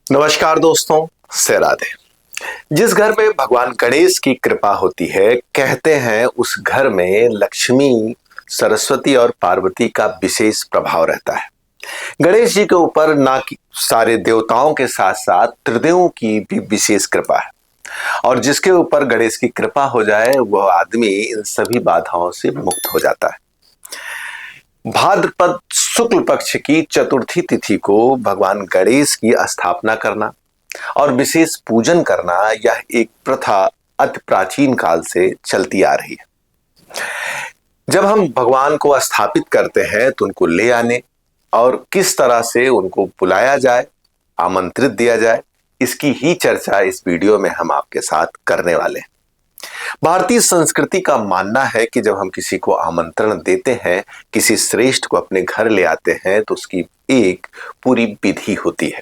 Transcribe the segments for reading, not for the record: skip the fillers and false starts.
नमस्कार दोस्तों, से राधे। जिस घर में भगवान गणेश की कृपा होती है, कहते हैं उस घर में लक्ष्मी, सरस्वती और पार्वती का विशेष प्रभाव रहता है। गणेश जी के ऊपर ना कि सारे देवताओं के साथ साथ त्रिदेवों की भी विशेष कृपा है। और जिसके ऊपर गणेश की कृपा हो जाए वह आदमी इन सभी बाधाओं से मुक्त हो जाता है। भाद्रपद शुक्ल पक्ष की चतुर्थी तिथि को भगवान गणेश की स्थापना करना और विशेष पूजन करना, यह एक प्रथा अति प्राचीन काल से चलती आ रही है। जब हम भगवान को स्थापित करते हैं तो उनको ले आने और किस तरह से उनको बुलाया जाए, आमंत्रित दिया जाए, इसकी ही चर्चा इस वीडियो में हम आपके साथ करने वाले हैं। भारतीय संस्कृति का मानना है कि जब हम किसी को आमंत्रण देते हैं, किसी श्रेष्ठ को अपने घर ले आते हैं, तो उसकी एक पूरी विधि होती है।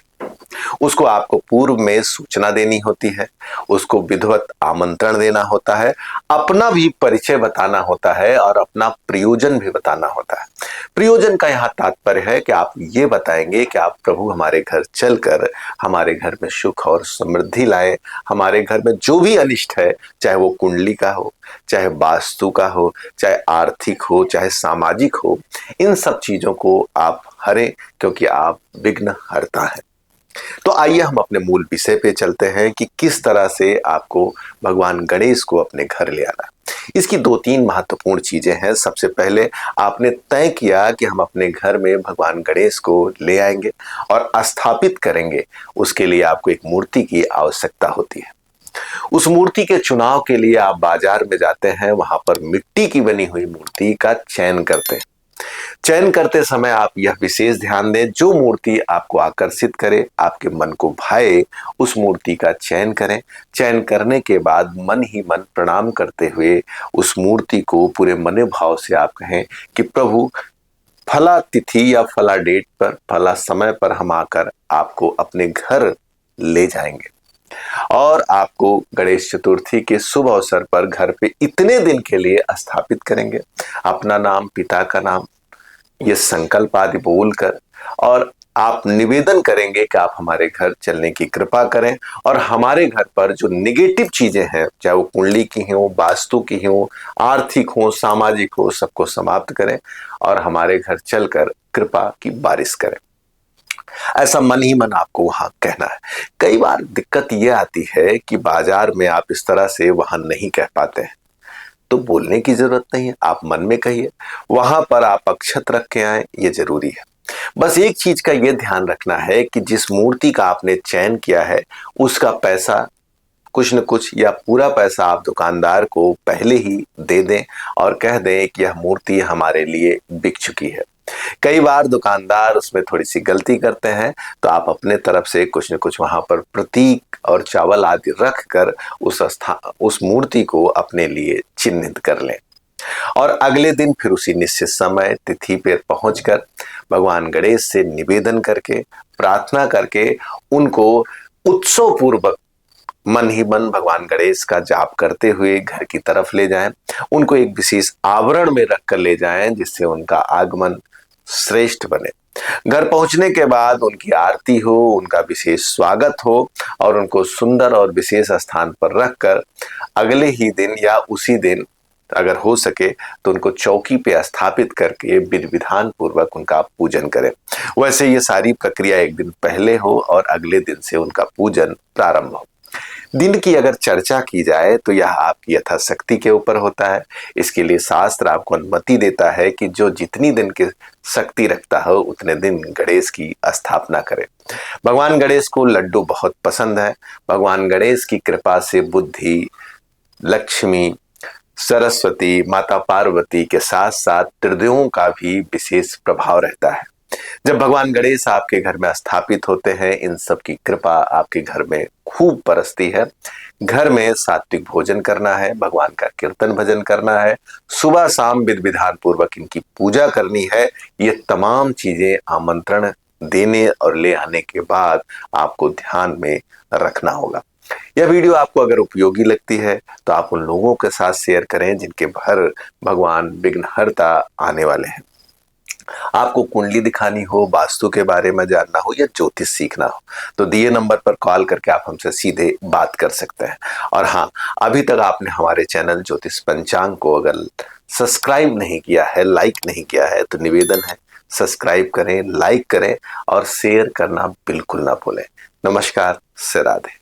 उसको आपको पूर्व में सूचना देनी होती है, उसको विधिवत आमंत्रण देना होता है, अपना भी परिचय बताना होता है और अपना प्रयोजन भी बताना होता है। प्रयोजन का यहाँ तात्पर्य है कि आप ये बताएंगे कि आप प्रभु हमारे घर चलकर हमारे घर में सुख और समृद्धि लाए। हमारे घर में जो भी अनिष्ट है, चाहे वो कुंडली का हो, चाहे वास्तु का हो, चाहे आर्थिक हो, चाहे सामाजिक हो, इन सब चीजों को आप हरे, क्योंकि आप विघ्न हरता है। तो आइए हम अपने मूल विषय पे चलते हैं कि किस तरह से आपको भगवान गणेश को अपने घर ले आना। इसकी दो तीन महत्वपूर्ण चीजें हैं। सबसे पहले आपने तय किया कि हम अपने घर में भगवान गणेश को ले आएंगे और स्थापित करेंगे। उसके लिए आपको एक मूर्ति की आवश्यकता होती है। उस मूर्ति के चुनाव के लिए आप बाजार में जाते हैं, वहां पर मिट्टी की बनी हुई मूर्ति का चयन करते हैं। चयन करते समय आप यह विशेष ध्यान दें, जो मूर्ति आपको आकर्षित करे, आपके मन को भाए, उस मूर्ति का चयन करें। चयन करने के बाद मन ही मन प्रणाम करते हुए उस मूर्ति को पूरे मन भाव से आप कहें कि प्रभु, फला तिथि या फला डेट पर, फला समय पर हम आकर आपको अपने घर ले जाएंगे और आपको गणेश चतुर्थी के शुभ अवसर पर घर पे इतने दिन के लिए स्थापित करेंगे। अपना नाम, पिता का नाम, ये संकल्प आदि बोलकर और आप निवेदन करेंगे कि आप हमारे घर चलने की कृपा करें और हमारे घर पर जो निगेटिव चीजें हैं, चाहे वो कुंडली की हो, वास्तु की हो, आर्थिक हो, सामाजिक हो, सबको समाप्त करें और हमारे घर चलकर कृपा की बारिश करें। ऐसा मन ही मन आपको वहां कहना है। कई बार दिक्कत यह आती है कि बाजार में आप इस तरह से वहां नहीं कह पाते हैं, तो बोलने की जरूरत नहीं है, आप मन में कहिए। वहां पर आप अक्षत रख के आए, ये जरूरी है। बस एक चीज का यह ध्यान रखना है कि जिस मूर्ति का आपने चयन किया है, उसका पैसा कुछ न कुछ या पूरा पैसा आप दुकानदार को पहले ही दे दें और कह दें कि यह मूर्ति हमारे लिए बिक चुकी है। कई बार दुकानदार उसमें थोड़ी सी गलती करते हैं, तो आप अपने तरफ से कुछ न कुछ वहां पर प्रतीक और चावल आदि रख कर उस मूर्ति को अपने लिए चिन्हित कर लें और अगले दिन फिर उसी निश्चित समय तिथि पर पहुंचकर भगवान गणेश से निवेदन करके, प्रार्थना करके उनको उत्सव पूर्वक मन ही मन भगवान गणेश का जाप करते हुए घर की तरफ ले जाएं। उनको एक विशेष आवरण में रखकर ले जाएं, जिससे उनका आगमन श्रेष्ठ बने। घर पहुंचने के बाद उनकी आरती हो, उनका विशेष स्वागत हो और उनको सुंदर और विशेष स्थान पर रखकर अगले ही दिन या उसी दिन अगर हो सके तो उनको चौकी पे स्थापित करके विधि विधान पूर्वक उनका पूजन करें। वैसे ये सारी प्रक्रिया एक दिन पहले हो और अगले दिन से उनका पूजन प्रारंभ हो। दिन की अगर चर्चा की जाए तो यह आपकी यथाशक्ति के ऊपर होता है। इसके लिए शास्त्र आपको अनुमति देता है कि जो जितनी दिन की शक्ति रखता हो उतने दिन गणेश की स्थापना करें। भगवान गणेश को लड्डू बहुत पसंद है। भगवान गणेश की कृपा से बुद्धि, लक्ष्मी, सरस्वती, माता पार्वती के साथ साथ त्रिदेवों का भी विशेष प्रभाव रहता है। जब भगवान गणेश आपके घर में स्थापित होते हैं, इन सब की कृपा आपके घर में खूब बरसती है। घर में सात्विक भोजन करना है, भगवान का कीर्तन भजन करना है, सुबह शाम विधि विधान पूर्वक इनकी पूजा करनी है। ये तमाम चीजें आमंत्रण देने और ले आने के बाद आपको ध्यान में रखना होगा। यह वीडियो आपको अगर उपयोगी लगती है तो आप उन लोगों के साथ शेयर करें जिनके घर भगवान विघ्नहर्ता आने वाले हैं। आपको कुंडली दिखानी हो, वास्तु के बारे में जानना हो या ज्योतिष सीखना हो तो दिए नंबर पर कॉल करके आप हमसे सीधे बात कर सकते हैं। और हाँ, अभी तक आपने हमारे चैनल ज्योतिष पंचांग को अगर सब्सक्राइब नहीं किया है, लाइक नहीं किया है तो निवेदन है सब्सक्राइब करें, लाइक करें और शेयर करना बिल्कुल ना भूलें। नमस्कार, से राधे।